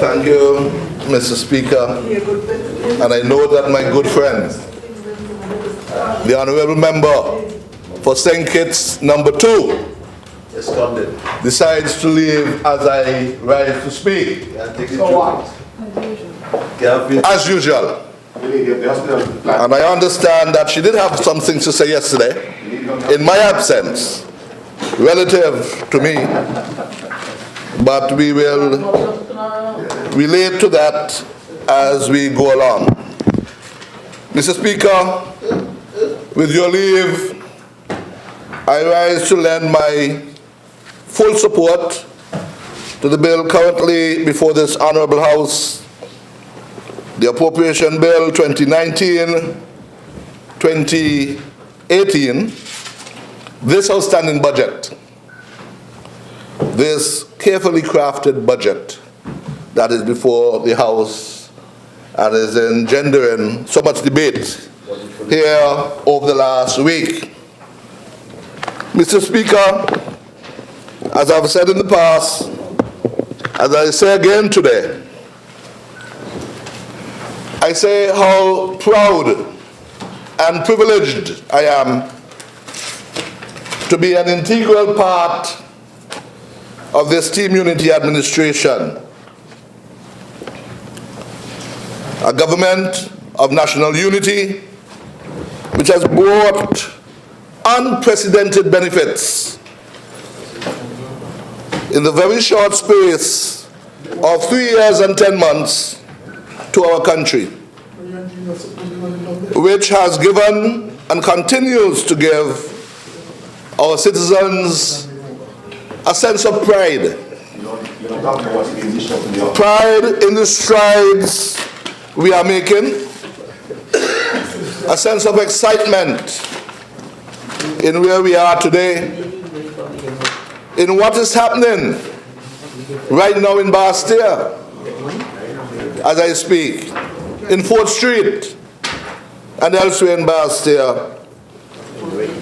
Thank you, Mr. Speaker. And I know that my good friend, the Honourable Member for St. Kitts number 2, decides to leave as I rise to speak. As usual. And I understand that she did have something to say yesterday in my absence relative to me, but we will relate to that as we go along. Mr. Speaker, with your leave, I rise to lend my full support to the bill currently before this Honourable House, the Appropriation Bill 2019-2018, this outstanding budget, this carefully crafted budget that is before the House and is engendering so much debate here over the last week. Mr. Speaker, as I've said in the past, as I say again today, I say how proud and privileged I am to be an integral part of this Team Unity administration, a government of national unity which has brought unprecedented benefits in the very short space of 3 years and 10 months to our country, which has given and continues to give our citizens a sense of pride. Pride in the strides we are making, a sense of excitement in where we are today, in what is happening right now in Bastia, as I speak, in 4th Street and elsewhere in Bastia,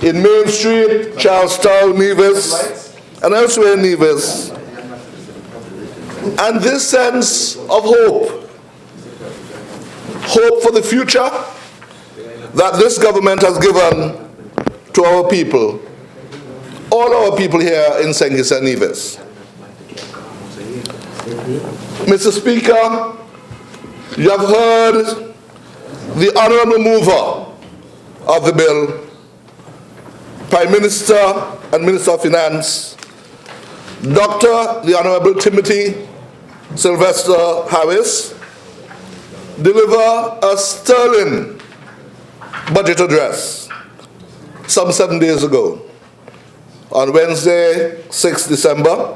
in Main Street, Charlestown, Nevis, and elsewhere in Nevis. And this sense of hope for the future that this government has given to our people, all our people here in St. Kitts and Nevis. Mr. Speaker, you have heard the honourable mover of the bill, Prime Minister and Minister of Finance, Dr. the Honourable Timothy Sylvester Harris, deliver a sterling budget address some 7 days ago, on Wednesday, 6th December,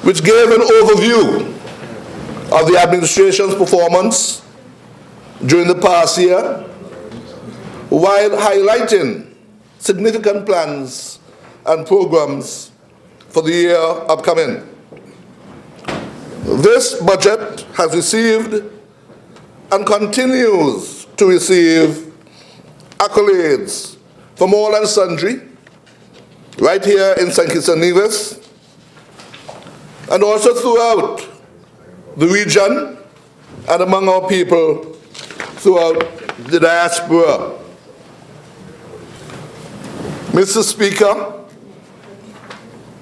which gave an overview of the administration's performance during the past year, while highlighting significant plans and programs for the year upcoming. This budget has received and continues to receive accolades from all and sundry, right here in St. Kitts and Nevis, and also throughout the region and among our people throughout the diaspora. Mr. Speaker,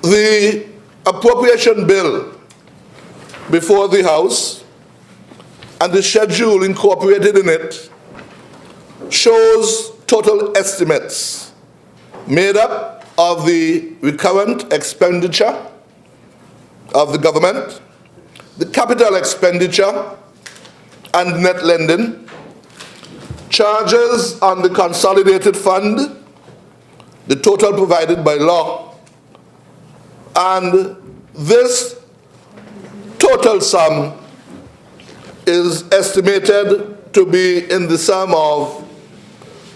the appropriation bill before the House and the schedule incorporated in it shows total estimates made up of the recurrent expenditure of the government, the capital expenditure and net lending, charges on the consolidated fund, the total provided by law, and this total sum is estimated to be in the sum of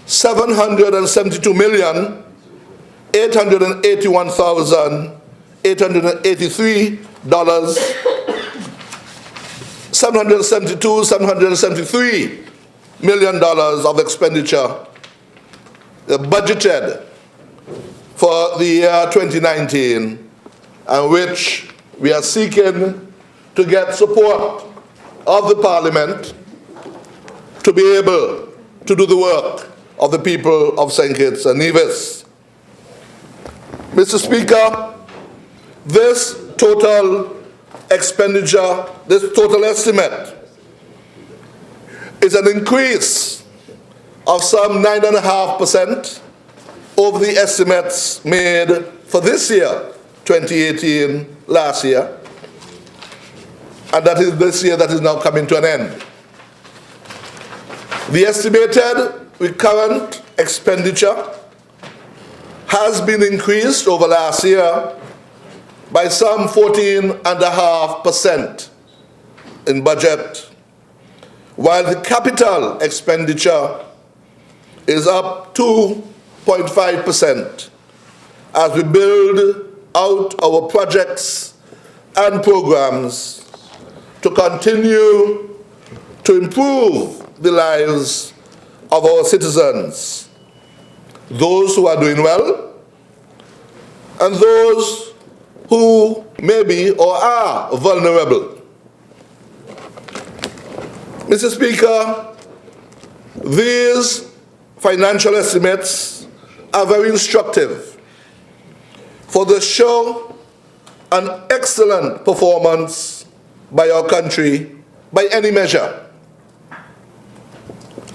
$771,881,883, $773 million of expenditure budgeted for the year 2019, and which we are seeking to get support of the Parliament to be able to do the work of the people of St. Kitts and Nevis. Mr. Speaker, this total expenditure, this total estimate is an increase of some 9.5% over the estimates made for this year, 2018, last year. And that is this year that is now coming to an end. The estimated recurrent expenditure has been increased over last year by some 14.5% in budget, while the capital expenditure is up 2.5% as we build out our projects and programs to continue to improve the lives of our citizens, those who are doing well and those who may be or are vulnerable. Mr. Speaker, these financial estimates are very instructive for the show an excellent performance by our country by any measure.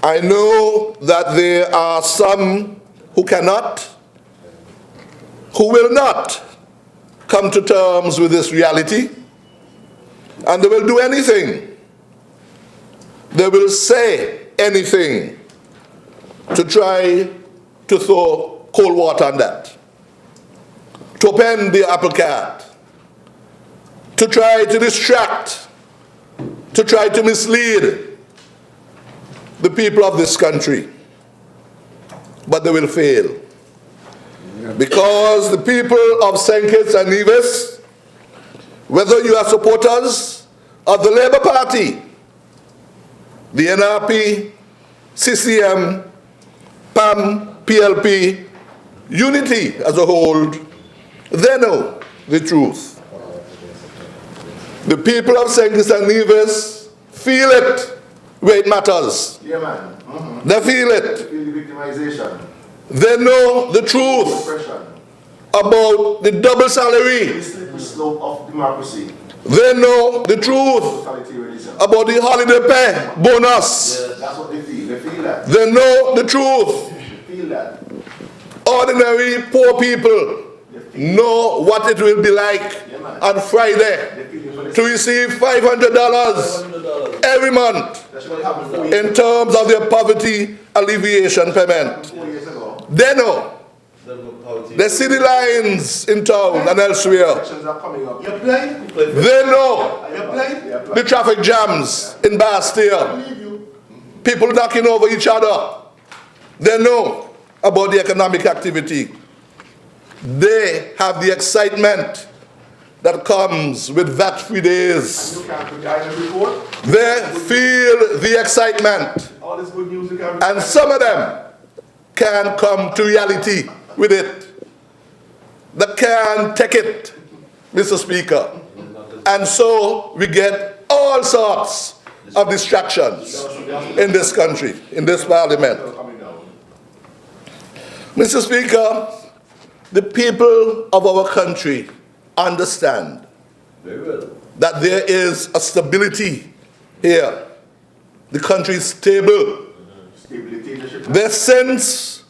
I know that there are some who cannot, who will not come to terms with this reality, and they will do anything, they will say anything to try to throw cold water on that, to open the apple cart, to try to distract, to try to mislead the people of this country. But they will fail. Because the people of St. Kitts and Nevis, whether you are supporters of the Labour Party, the NRP, CCM, PAM, PLP, Unity as a whole, they know the truth. The people of St. Kitts and Nevis feel it where it matters. Yeah, man. They feel it. They feel the victimization. They know the truth about the double salary. The slippery slope of democracy. They know the truth Totalitarianism. about the holiday pay bonus. Yes, that's what they feel. They feel that. They know the truth. They feel that. Ordinary poor people know what it will be like on Friday to receive $500 every month in terms of their poverty alleviation payment. 4 years ago. They know. They see the lines in town and elsewhere. Elections are coming up. You play? They know You play? the traffic jams in Bastille. People knocking over each other. They know about the economic activity. They have the excitement that comes with VAT-free days. You can't put the report. They feel the excitement. All this good news you can. And some of them can come to reality with it. They can't take it, Mr. Speaker. And so we get all sorts of distractions in this country, in this parliament. Mr. Speaker, the people of our country understand that there is a stability here. The country is stable. They sense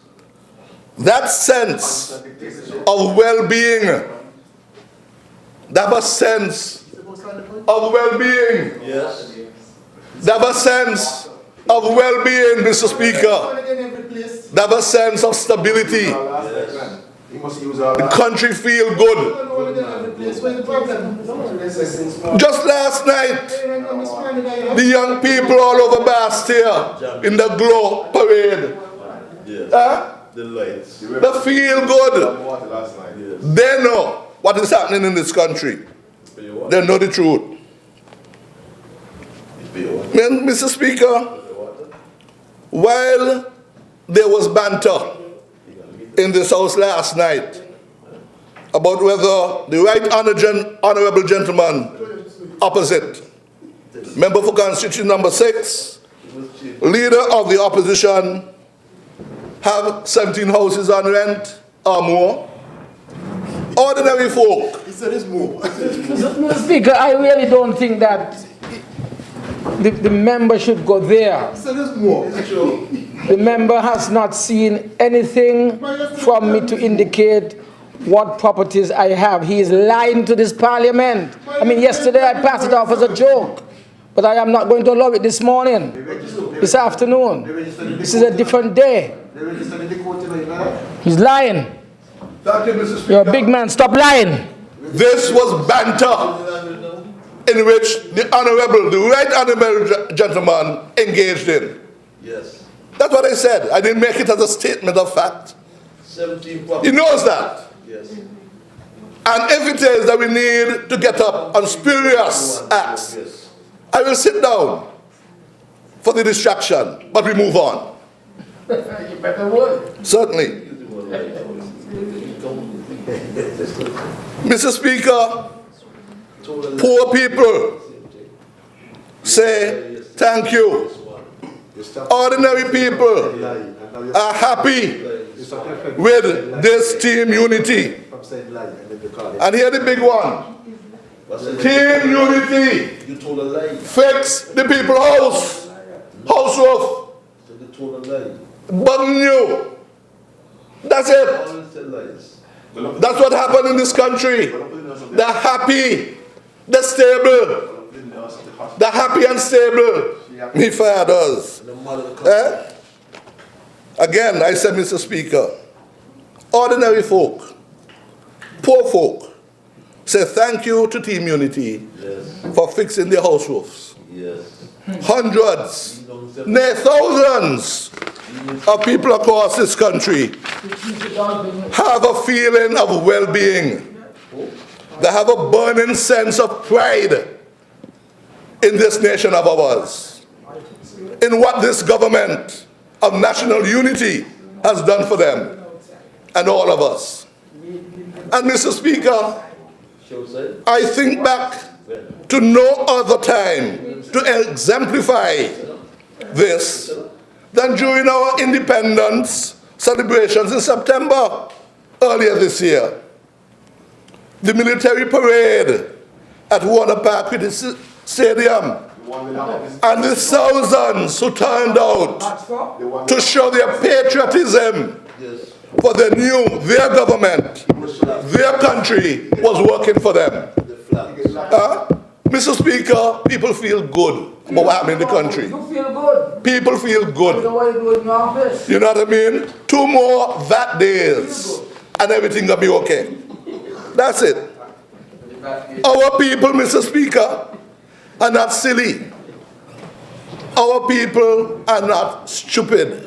that sense of well-being. They have a sense of well-being. Yes. They have a sense of well-being, Mr. Speaker. They have a sense of stability. The country feel good. Just last night, the young people all over Bastille in the Glow Parade. The lights. They feel good. They know what is happening in this country. They know the truth. Mr. Speaker, while there was banter in this house last night about whether the right honorable gentleman opposite. Member for constituency number 6, leader of the opposition, have 17 houses on rent or more. Ordinary folk. He said it's more. Mr. Speaker, I really don't think that the member should go there. He said it's more. The member has not seen anything from me to indicate what properties I have. He is lying to this parliament. I mean, yesterday I passed it off as a joke, but I am not going to allow it this morning, this afternoon. This is a different day. He's lying. Thank you, Mr. Speaker. You're a big man. Stop lying. This was banter in which the right honorable gentleman engaged in. Yes. That's what I said. I didn't make it as a statement of fact. 17 He properties. knows that. Yes. And if it is that we need to get up on spurious acts, Yes. I will sit down for the distraction, but we move on. You better work. Certainly. Mr. Speaker, poor people say thank you. Ordinary people are happy with this team unity. And here the big one. Team unity. You told a lie. Fix the people house. House roof. So you told a lie. Button you. That's it. Always tell lies. That's what happened in this country. They're happy. They're stable. They're happy and stable. Me fathers. And the mother of the Eh? Again, I said, Mr. Speaker, ordinary folk, poor folk, say thank you to Team Unity Yes. for fixing their house roofs. Yes. Hundreds, nay thousands of people across this country have a feeling of well-being. They have a burning sense of pride in this nation of ours, in what this government of national unity has done for them and all of us. And Mr. Speaker, I think back to no other time to exemplify this than during our independence celebrations in September earlier this year. The military parade at Warner Park Stadium, and the thousands who turned out to show their patriotism, for they knew their government, their country was working for them. Mr. Speaker, people feel good about what happened in the country. You feel good. People feel You good. know what you do in your office. You know what I mean? 2 more that days, and everything will be okay. That's it. Our people, Mr. Speaker, are not silly. Our people are not stupid.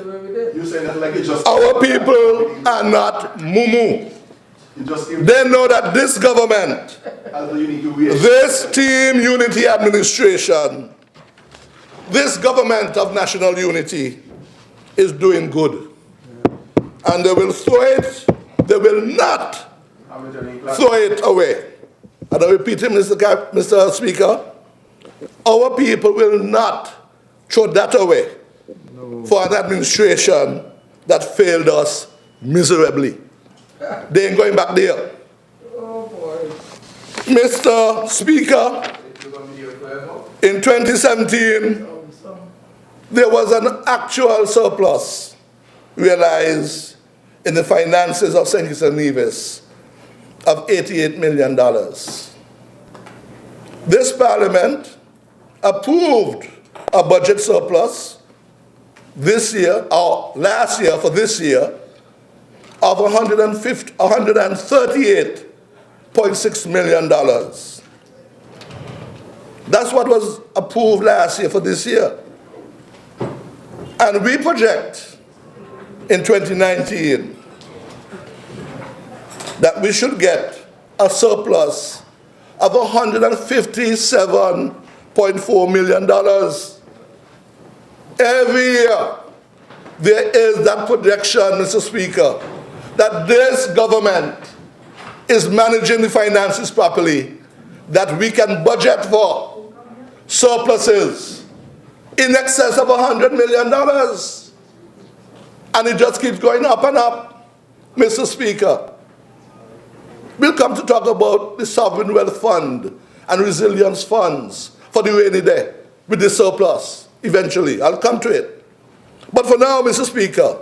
You say that like it just. Our people are not mumu. You just give They know that this government, as the unique way. this Team Unity administration, this government of national unity is doing good. And they will throw it, they will not throw it away. And I repeat it, Mr. Speaker, our people will not throw that away for an administration that failed us miserably. They ain't going back there. Oh boy. Mr. Speaker, in 2017, there was an actual surplus realized in the finances of St. Kitts and Nevis of $88 million. This Parliament approved a budget surplus this year, or last year for this year, of $138.6 million. That's what was approved last year for this year. And we project in 2019 that we should get a surplus of $157.4 million. Every year, there is that projection, Mr. Speaker, that this government is managing the finances properly, that we can budget for surpluses in excess of $100 million. And it just keeps going up and up, Mr. Speaker. We'll come to talk about the Sovereign Wealth Fund and resilience funds for the rainy day with the surplus eventually. I'll come to it. But for now, Mr. Speaker,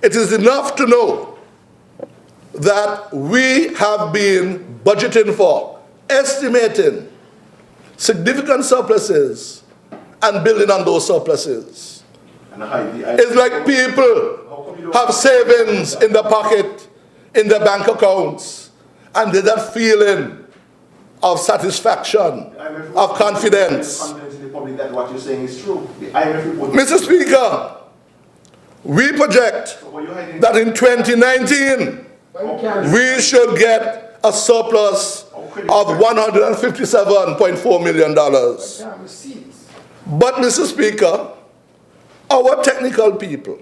it is enough to know that we have been budgeting for, estimating significant surpluses and building on those surpluses. It's like people have savings in their pocket, in their bank accounts, and there's that feeling of satisfaction, of confidence. That what you're saying is true. Mr. Speaker, we project that in 2019, we should get a surplus of $157.4 million. But, Mr. Speaker, our technical people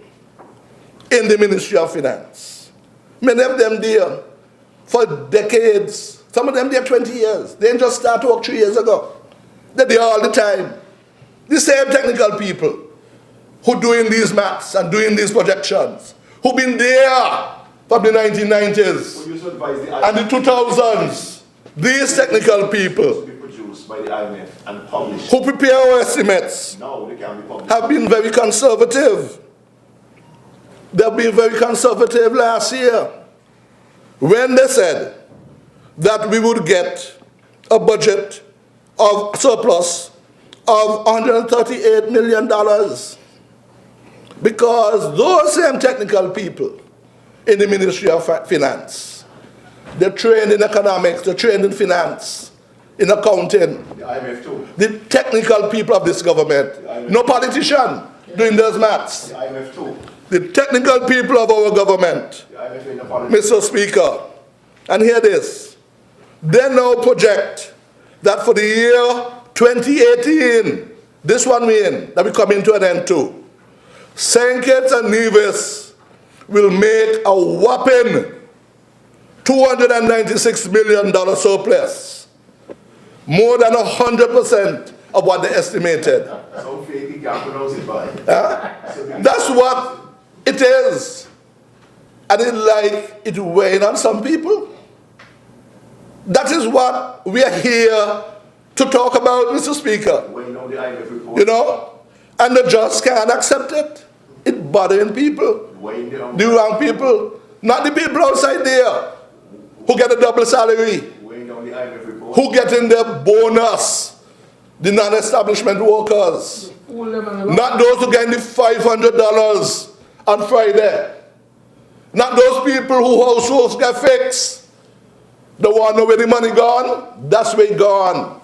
in the Ministry of Finance, many of them there for decades, some of them there 20 years. They didn't just start work 3 years ago. They're there all the time. The same technical people who doing these maths and doing these projections, who've been there from the 1990s and the 2000s. These technical people by the IMF and published, who prepare our estimates, they can be published, have been very conservative. They've been very conservative last year when they said that we would get a budget of surplus of $138 million, because those same technical people in the Ministry of Finance, they're trained in economics, they're trained in finance, in accounting. the IMF too. The technical people of this government, no politician doing those maths. The IMF too. The technical people of our government, The IMF in the politics. Mr. Speaker, and hear this, they now project that for the year 2018, this one we in, that we come into an end to, St. Kitts and Nevis will make a whopping $296 million surplus, more than 100% of what they estimated. So fake, you can't pronounce it by. That's what it is. And it's like it weighing on some people. That is what we are here to talk about, Mr. Speaker. When the IMF report, You know? And the just can't accept it. It's bothering people. The wrong people. Not the people outside there who get a double salary, the IMF report, who get in their bonus, the non-establishment workers. Not those who get the $500 on Friday. Not those people who households get fixed. They want to know where the money gone. That's where it gone.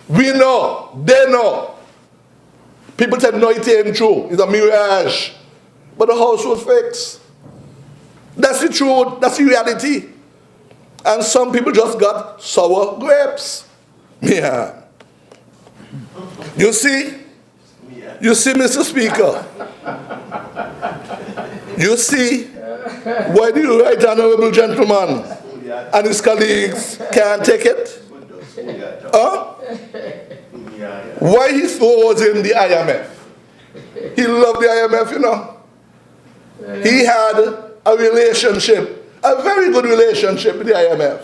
We know. They know. People said, no, it ain't true. It's a mirage. But the house was fixed. That's the truth. That's the reality. And some people just got sour grapes. Yeah. You see? You see, Mr. Speaker? You see why the right honorable gentleman and his colleagues can't take it? Huh? Why he throws in the IMF? He loved the IMF, you know. He had a relationship, a very good relationship with the IMF.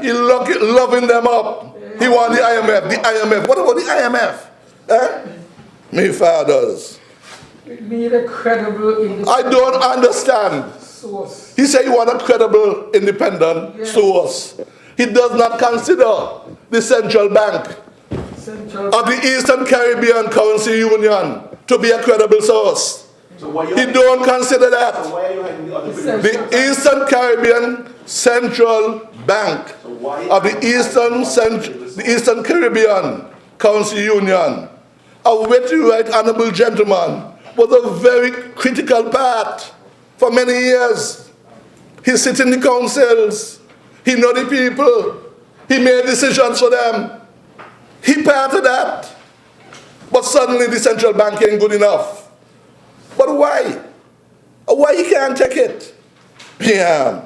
He loving them up. He want the IMF, the IMF. What about the IMF? Me fathers. We need a credible I don't understand. source. He said he want a credible independent source. He does not consider the central bank of the Eastern Caribbean Currency Union to be a credible source. He don't consider that. So why are you hiding the other people? The Eastern Caribbean Central Bank of the Eastern Caribbean Currency Union, a very right honorable gentleman, was a very critical part for many years. He sits in the councils. He know the people. He made decisions for them. He part of that. But suddenly the central bank ain't good enough. But why? Why you can't take it? Yeah.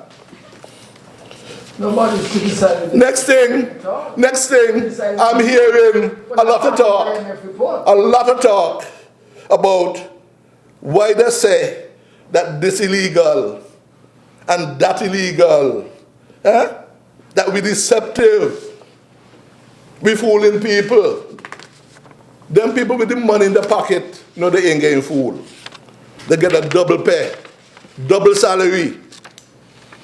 Nobody's criticizing. Next thing, I'm hearing a lot of talk about why they say that this illegal and that illegal, that we deceptive, we fooling people. Them people with the money in the pocket, no, they ain't getting fooled. They get a double pay, double salary.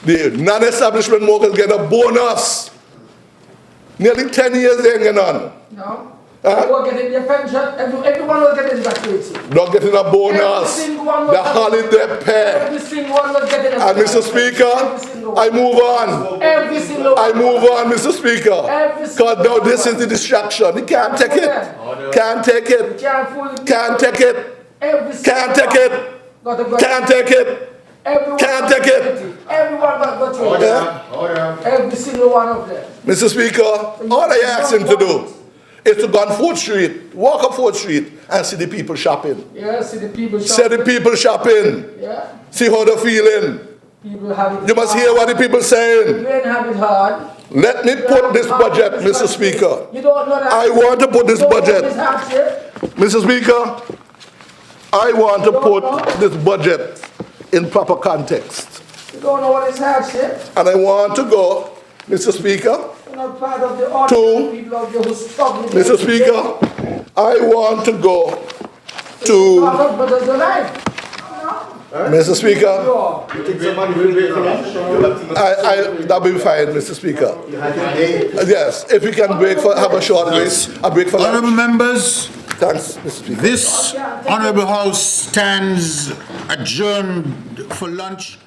The non-establishment workers get a bonus. Nearly 10 years they ain't getting on. No. Everyone getting their pension. Everyone was getting that rate. Not getting a bonus. The holiday pay. Every single one was getting a And Mr. Speaker, I move on. Every single one. I move on, Mr. Speaker. Because now this is the distraction. He can't take it. Can't take it. Can't take it. Can't take it. Can't take it. Can't take it. Everyone got you. Every single one of them. Mr. Speaker, all I ask him to do is to go on 4th Street, walk up 4th Street and see the people shopping. Yeah, see the people shopping. See the people shopping. Yeah. See how they're feeling. People have it You must hard. hear what the people saying. You ain't have it hard. Let me put this budget, Mr. Speaker. You don't know that. I want to put this budget. Mr. Speaker, I want to put this budget in proper context. You don't know what is hardship. And I want to go, Mr. Speaker, You're not part of the ordinary people out there who struggling. Mr. Speaker, I want to go to, Mr. Speaker, that'll be fine, Mr. Speaker. Yes, if we can break for, have a short break, a break for lunch. Honourable members, Thanks, Mr. Speaker. this Honourable House stands adjourned for lunch.